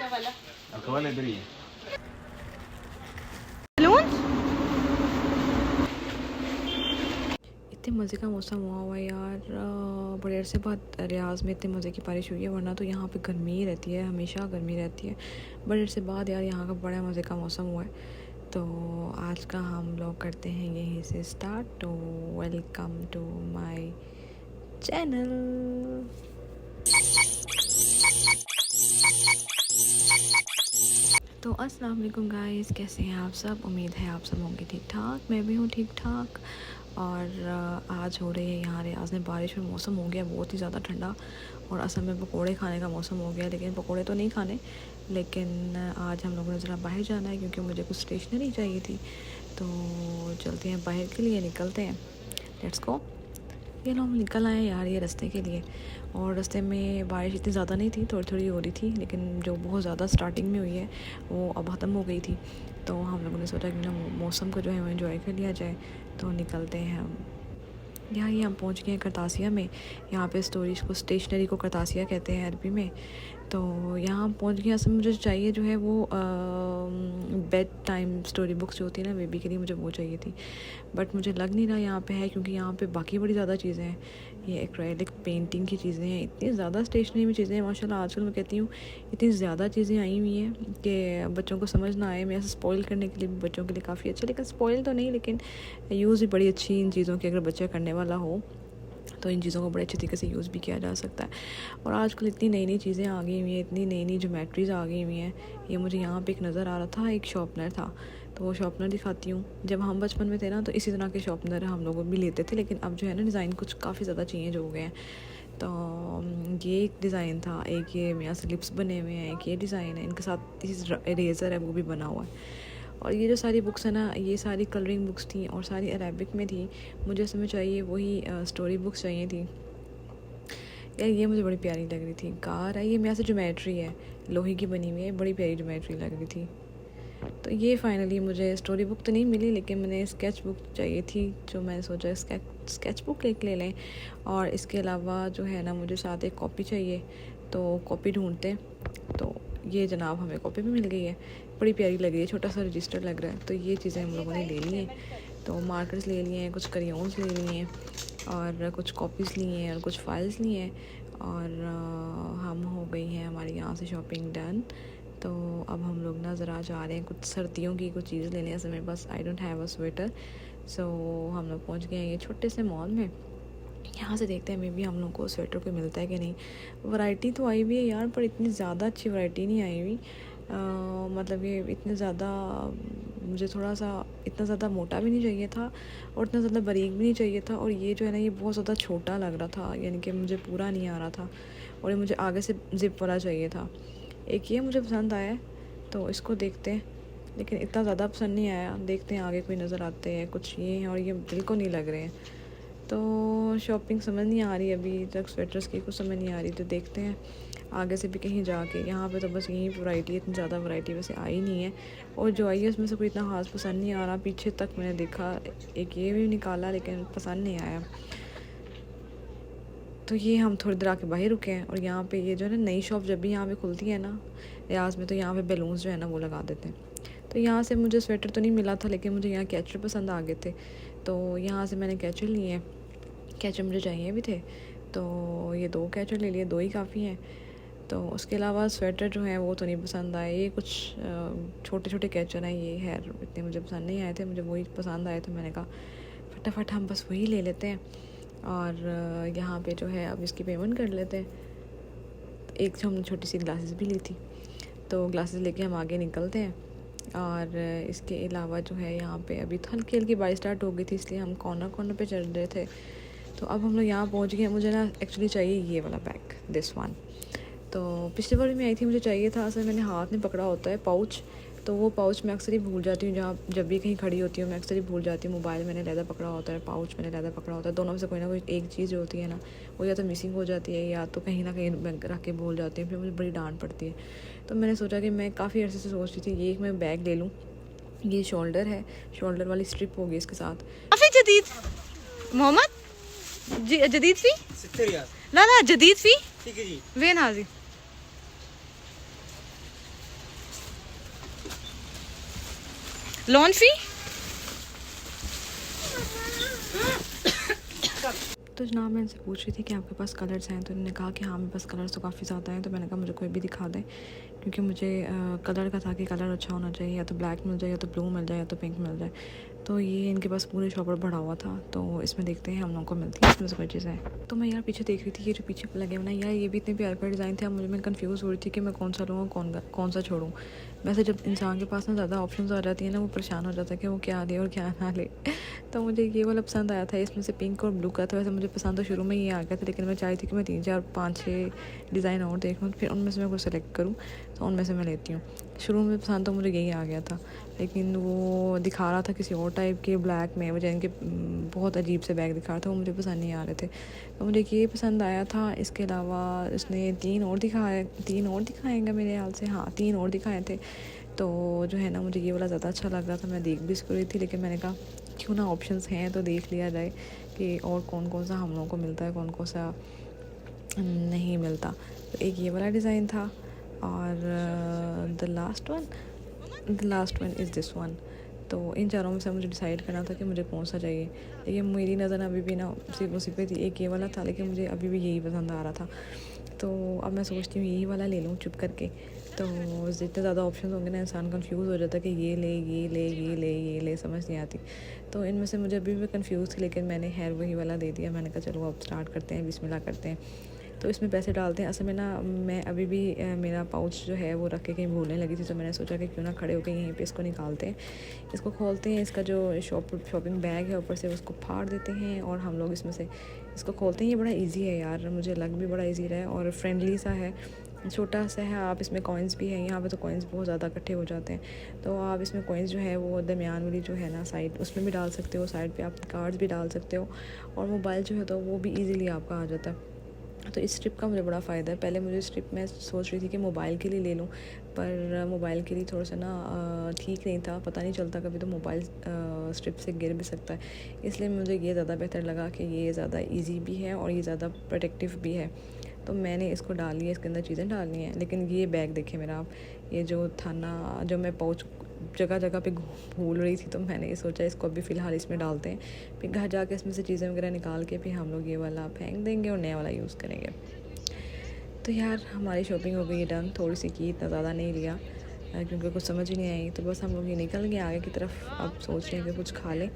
वाला इधर ही है। इतने मज़े का मौसम हुआ है यार, बड़े अरसे बाद रियाज़ में इतने मज़े की बारिश हुई है, वरना तो यहाँ पे गर्मी ही रहती है, हमेशा गर्मी रहती है। बड़े अरसे बाद यार यहाँ का बड़ा मज़े का मौसम हुआ है। तो आज का हम लोग करते हैं यहीं से स्टार्ट। तो वेलकम टू माय चैनल। तो अस्सलाम वालेकुम गाइस, कैसे हैं आप सब? उम्मीद है आप सब होंगे ठीक ठाक, मैं भी हूँ ठीक ठाक। और आज हो रही है यहाँ रियाज़ में बारिश और मौसम हो गया बहुत ही ज़्यादा ठंडा, और असल में पकोड़े खाने का मौसम हो गया। लेकिन पकोड़े तो नहीं खाने, लेकिन आज हम लोगों ने ज़रा बाहर जाना है क्योंकि मुझे कुछ स्टेशनरी चाहिए थी। तो चलते हैं बाहर के लिए, निकलते हैं, लेट्स गो। ये लोग निकल आए यार ये रास्ते के लिए, और रास्ते में बारिश इतनी ज़्यादा नहीं थी, थोड़ी थोड़ी हो रही थी, लेकिन जो बहुत ज़्यादा स्टार्टिंग में हुई है वो अब ख़त्म हो गई थी। तो हम लोगों ने सोचा कि ना मौसम को जो है वो एंजॉय कर लिया जाए। तो निकलते हैं हम। यहाँ ये हम पहुँच गए हैं करतासिया में। यहाँ पे स्टोरीज को, स्टेशनरी को करतासिया कहते हैं अरबी में। तो यहाँ हम पहुँच गए। असल में मुझे चाहिए जो है वो बेड टाइम स्टोरी बुक्स जो होती है ना बेबी के लिए, मुझे वो चाहिए थी, बट मुझे लग नहीं रहा यहाँ पे है, क्योंकि यहाँ पे बाकी बड़ी ज़्यादा चीज़ें हैं। ये एक्रेलिक पेंटिंग की चीज़ें हैं, इतनी ज़्यादा स्टेशनरी में चीज़ें हैं माशाल्लाह। आजकल मैं कहती हूँ इतनी ज़्यादा चीज़ें आई हुई हैं कि बच्चों को समझ ना आए। मैं ऐसे स्पॉइल करने के लिए भी बच्चों के लिए काफ़ी अच्छा, लेकिन स्पॉइल तो नहीं, लेकिन यूज़ भी बड़ी अच्छी इन चीज़ों की, अगर बच्चा करने वाला हो तो इन चीज़ों को बड़े अच्छे तरीके से यूज़ भी किया जा सकता है। और आजकल इतनी नई नई चीज़ें आ गई हुई हैं, इतनी नई नई ज्योमेट्रीज़ आ गई हुई हैं। ये मुझे यहाँ पे एक नज़र आ रहा था, एक शॉर्पनर था, तो वो शॉर्पनर दिखाती हूँ। जब हम बचपन में थे ना तो इसी तरह के शॉर्पनर हम लोग भी लेते थे, लेकिन अब जो है ना डिज़ाइन कुछ काफ़ी ज़्यादा चेंज हो गए हैं। तो ये एक डिज़ाइन था, एक ये यहाँ से लिप्स बने हुए हैं, एक ये डिज़ाइन है, इनके साथ इरेज़र है वो भी बना हुआ है। और ये जो सारी बुक्स है ना, ये सारी कलरिंग बुक्स थी और सारी अरेबिक में थी। मुझे इसमें चाहिए वही स्टोरी बुक्स चाहिए थी यार। ये मुझे बड़ी प्यारी लग रही थी। कार है ये, मेरे से ज्योमेट्री है, लोहे की बनी हुई है, बड़ी प्यारी ज्योमेट्री लग रही थी। तो ये फाइनली मुझे स्टोरी बुक तो नहीं मिली, लेकिन मैंने स्केच बुक चाहिए थी, जो मैंने सोचा स्केच बुक ले लें। और इसके अलावा जो है ना मुझे साथ एक कॉपी चाहिए, तो कॉपी ढूंढते। तो ये जनाब हमें कॉपी भी मिल गई है, बड़ी प्यारी लग रही है, छोटा सा रजिस्टर लग रहा है। तो ये चीज़ें हम लोगों ने ले ली हैं। तो मार्कर्स ले लिए हैं, कुछ क्रेयॉन्स ले लिए हैं, और कुछ कॉपीज़ लिए हैं, और कुछ फाइल्स लिए हैं। और हम हो गई हैं हमारी यहाँ से शॉपिंग डन। तो अब हम लोग ना ज़रा जा रहे हैं कुछ सर्दियों की कुछ चीज़ लेने। ऐसे मेरे पास I don't have a sweater, so हम लोग पहुँच गए हैं ये छोटे से मॉल में। यहाँ से देखते हैं मे बी हम लोग को स्वेटर कोई मिलता है कि नहीं। वैरायटी तो आई हुई है यार, पर इतनी ज़्यादा अच्छी वैरायटी नहीं आई हुई। मतलब ये इतने ज़्यादा, मुझे थोड़ा सा इतना ज़्यादा मोटा भी नहीं चाहिए था और इतना ज़्यादा बारीक भी नहीं चाहिए था। और ये जो है ना ये बहुत ज़्यादा छोटा लग रहा था, यानी कि मुझे पूरा नहीं आ रहा था, और ये मुझे आगे से ज़िप वाला चाहिए था। एक ये मुझे पसंद आया, तो इसको देखते हैं, लेकिन इतना ज़्यादा पसंद नहीं आया। देखते हैं आगे कोई नज़र आते हैं कुछ ये हैं, और ये बिल्कुल नहीं लग रहे हैं। तो शॉपिंग समझ नहीं आ रही अभी तक, स्वेटर्स की कुछ समझ नहीं आ रही। तो देखते हैं आगे से भी कहीं जाके। यहाँ पे तो बस यही वैरायटी, इतनी ज़्यादा वैरायटी वैसे आई नहीं है, और जो आई है उसमें से कोई इतना ख़ास पसंद नहीं आ रहा। पीछे तक मैंने देखा, एक ये भी निकाला, लेकिन पसंद नहीं आया। तो ये हम थोड़ी देर आके बाहर रुके हैं। और यहाँ पे ये जो है ना नई शॉप जब भी यहाँ पे खुलती है ना रियाज़ में, तो यहाँ पे बैलून्स जो है ना वो लगा देते हैं। तो यहाँ से मुझे स्वेटर तो नहीं मिला था, लेकिन मुझे यहाँ कैचर पसंद आ गए थे, तो यहाँ से मैंने कैचर लिए हैं। कैचर मुझे चाहिए भी थे, तो ये 2 कैचर ले लिए, 2 ही काफ़ी हैं। तो उसके अलावा स्वेटर जो है वो तो नहीं पसंद आए। ये कुछ छोटे छोटे कैचर हैं, ये है इतने मुझे पसंद नहीं आए थे, मुझे वही पसंद आए थे। मैंने कहा फटाफट हम बस वही ले लेते हैं, और यहाँ पे जो है अब इसकी पेमेंट कर लेते हैं। एक जो हमने छोटी सी ग्लासेस भी ली थी, तो ग्लासेस लेके हम आगे निकलते हैं। और इसके अलावा जो है यहाँ पे अभी तो हल्की हल्की बारिश स्टार्ट हो गई थी, इसलिए हम कॉर्नर पे चल रहे थे। तो अब हम लोग यहाँ पहुँच गए। मुझे ना एक्चुअली चाहिए ये वाला बैग, दिस वन। तो पिछले बार भी मैं आई थी, मुझे चाहिए था। असल मैंने हाथ में पकड़ा होता है पाउच, तो वो पाउच मैं अक्सर ही भूल जाती हूँ। जहाँ जब भी कहीं खड़ी होती हूँ मैं अक्सर ही भूल जाती हूँ। मोबाइल मैंने लैदा पकड़ा होता है, पाउच मैंने लैदा पकड़ा होता है, दोनों में से कोई ना कोई एक चीज़ जो होती है ना वो या तो मिसिंग हो जाती है, या तो कहीं ना कहीं रख के भूल जाती है, फिर मुझे बड़ी डांट पड़ती है। तो मैंने सोचा कि मैं काफ़ी अर्से से सोच रही थी ये मैं बैग ले लूँ। ये शोल्डर है, शोल्डर वाली स्ट्रिप होगी इसके साथ। काफी जदीद मोहम्मद जदीद फी ना जदीद फी ठीक है जी। वेन हाजी लोन फी। तो जनाब मैं इनसे पूछ रही थी कि आपके पास कलर्स हैं, तो उन्होंने कहा कि हाँ मेरे पास कलर्स तो काफ़ी ज़्यादा हैं। तो मैंने कहा मुझे कोई भी दिखा दें, क्योंकि मुझे कलर का था कि कलर अच्छा होना चाहिए, या तो ब्लैक मिल जाए, या तो ब्लू मिल जाए, या तो पिंक मिल जाए। तो ये इनके पास पूरे शॉप पर भरा हुआ था, तो इसमें देखते हैं हम लोगों को मिलती है इसमें से कोई चीज़ें। तो मैं यार पीछे देख रही थी, ये जो पीछे लगे हुए ना यार, ये भी इतने प्यारे प्यारे डिज़ाइन थे। अब मैं कंफ्यूज हो रही थी कि मैं कौन सा लूँ, कौन सा छोड़ूँ। वैसे जब इंसान के पास ना ज़्यादा ऑप्शंस आ जाती है ना, वो परेशान हो जाता है कि वो क्या ले और क्या ना ले। तो मुझे ये वाला पसंद आया था, इसमें से पिंक और ब्लू का था। वैसे मुझे पसंद तो शुरू में ये आ गया था, लेकिन मैं चाहती थी कि मैं 3 4 5 6 डिज़ाइन और देख लूँ, फिर उनमें से मैं कुछ सेलेक्ट करूँ, तो उनमें से मैं लेती हूँ। शुरू में पसंद तो मुझे यही आ गया था, लेकिन वो दिखा रहा था किसी और टाइप के ब्लैक में, मुझे इनके बहुत अजीब से बैग दिखा रहा था, वो मुझे पसंद नहीं आ रहे थे। तो मुझे ये पसंद आया था। इसके अलावा इसने 3 और दिखाएंगे मेरे ख्याल से, हाँ 3 और दिखाए थे। तो जो है ना, मुझे ये वाला ज़्यादा अच्छा लग रहा था। मैं देख भी इसको रही थी, लेकिन मैंने कहा क्यों ना ऑप्शंस हैं तो देख लिया जाए कि और कौन कौन सा हम लोगों को मिलता है, कौन कौन सा नहीं मिलता। तो एक ये वाला डिज़ाइन था, और the last one is this one. तो इन चारों में से मुझे डिसाइड करना था कि मुझे कौन सा चाहिए, लेकिन मेरी नज़र अभी भी ना उसी पे थी। एक ये वाला था, लेकिन मुझे अभी भी यही पसंद आ रहा था। तो अब मैं सोचती हूँ यही वाला ले लूँ चुप करके। तो जितने ज़्यादा ऑप्शन होंगे ना, इंसान कंफ्यूज हो जाता है कि ये ले समझ नहीं आती। तो इनमें से मुझे अभी भी कंफ्यूज थी, लेकिन मैंने खैर वही वाला दे दिया। मैंने कहा चलो अब स्टार्ट करते हैं, बिस्मिल्लाह करते हैं। तो इसमें पैसे डालते हैं। असल में ना मैं अभी भी मेरा पाउच जो है वो रख के कहीं भूलने लगी थी, तो मैंने सोचा कि क्यों ना खड़े होकर यहीं पे इसको निकालते हैं, इसको खोलते हैं। इसका जो शॉपिंग बैग है ऊपर से उसको फाड़ देते हैं, और हम लोग इसमें से इसको खोलते हैं। ये बड़ा इजी है यार, मुझे लग भी बड़ा इजी रहा है, और फ्रेंडली सा है, छोटा सा है। आप इसमें कॉइन्स भी हैं, यहाँ पे तो कॉइन्स बहुत ज़्यादा इकट्ठे हो जाते हैं। तो आप इसमें कॉइन्स जो है वो दरमियान वाली जो है ना साइड, उसमें भी डाल सकते हो। साइड पे आप कार्ड्स भी डाल सकते हो, और मोबाइल जो है तो वो भी ईज़िली आपका आ जाता है। तो इस स्ट्रिप का मुझे बड़ा फ़ायदा है। पहले मुझे स्ट्रिप मैं सोच रही थी कि मोबाइल के लिए ले लूँ, पर मोबाइल के लिए थोड़ा सा ना ठीक नहीं था, पता नहीं चलता, कभी तो मोबाइल स्ट्रिप से गिर भी सकता है। इसलिए मुझे ये ज़्यादा बेहतर लगा कि ये ज़्यादा इजी भी है और ये ज़्यादा प्रोटेक्टिव भी है। तो मैंने इसको डाल लिया, इसके अंदर चीज़ें डालनी हैं। लेकिन ये बैग देखें मेरा आप, ये जो था ना, जो मैं पाउच जगह जगह पे भूल रही थी, तो मैंने ये सोचा इसको अभी फ़िलहाल इसमें डालते हैं, फिर घर जाके इसमें से चीज़ें वगैरह निकाल के फिर हम लोग ये वाला फेंक देंगे और नया वाला यूज़ करेंगे। तो यार हमारी शॉपिंग हो गई डन। थोड़ी सी की, इतना ज़्यादा नहीं लिया क्योंकि कुछ समझ ही नहीं आई। तो बस हम लोग ये निकल गए आगे की तरफ। अब सोच रहे हैं कि कुछ खा लें,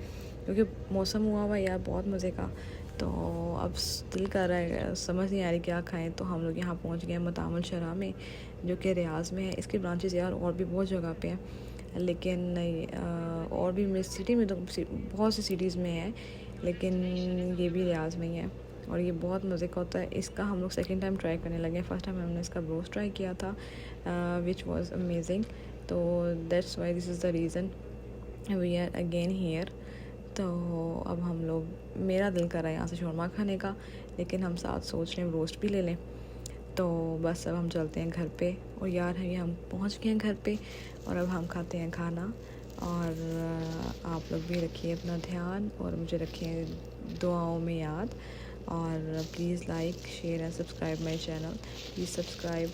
क्योंकि मौसम हुआ हुआ यार बहुत मज़े का। तो अब दिल कर रहा है, समझ नहीं आ रही क्या खाएं। तो हम लोग यहाँ पहुँच गए मतामुल शरा में, जो कि रियाज़ में है। इसके ब्रांचेस यार और भी बहुत जगह पे हैं, लेकिन और भी मेरी सिटी में तो बहुत सी सिटीज़ में है, लेकिन ये भी रियाज़ में ही है, और ये बहुत मज़े का होता है। इसका हम लोग सेकंड टाइम ट्राई करने लगे हैं। फ़र्स्ट टाइम हमने इसका रोस्ट ट्राई किया था, विच वाज अमेजिंग। तो that's why this is the reason we are again here. तो अब हम लोग, मेरा दिल कर रहा है यहाँ से शौरमा खाने का, लेकिन हम साथ सोच रहे हैं रोस्ट भी ले लें। तो बस अब हम चलते हैं घर पे, और यार ये हम पहुँच गए हैं घर पे, और अब हम खाते हैं खाना। और आप लोग भी रखिए अपना ध्यान, और मुझे रखिए दुआओं में याद। और please like share and subscribe my channel. Please subscribe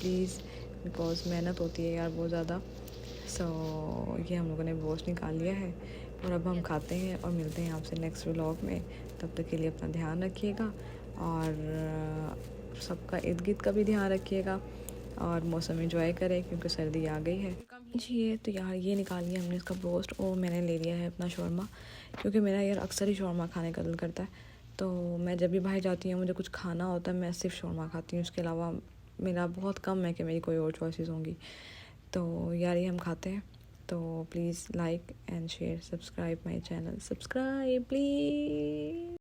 please, because मेहनत होती है यार बहुत ज़्यादा। ये हम लोगों ने गोश्त निकाल लिया है, और अब हम खाते हैं और मिलते हैं आपसे नेक्स्ट व्लॉग में। तब तक के लिए अपना ध्यान रखिएगा, और सबका इर्द गिर्द का भी ध्यान रखिएगा, और मौसम एंजॉय करें क्योंकि सर्दी आ गई है। जी तो यार ये निकाल लिया हमने इसका ब्रोस्ट, और मैंने ले लिया है अपना शौरमा, क्योंकि मेरा यार अक्सर ही शौरमा खाने का दिल करता है। तो मैं जब भी बाहर जाती हूँ, मुझे कुछ खाना होता है, मैं सिर्फ शौरमा खाती हूँ। उसके अलावा मेरा बहुत कम है कि मेरी कोई और चॉइसेस होंगी। तो यार ये हम खाते हैं। तो please like and share, subscribe my channel, subscribe please.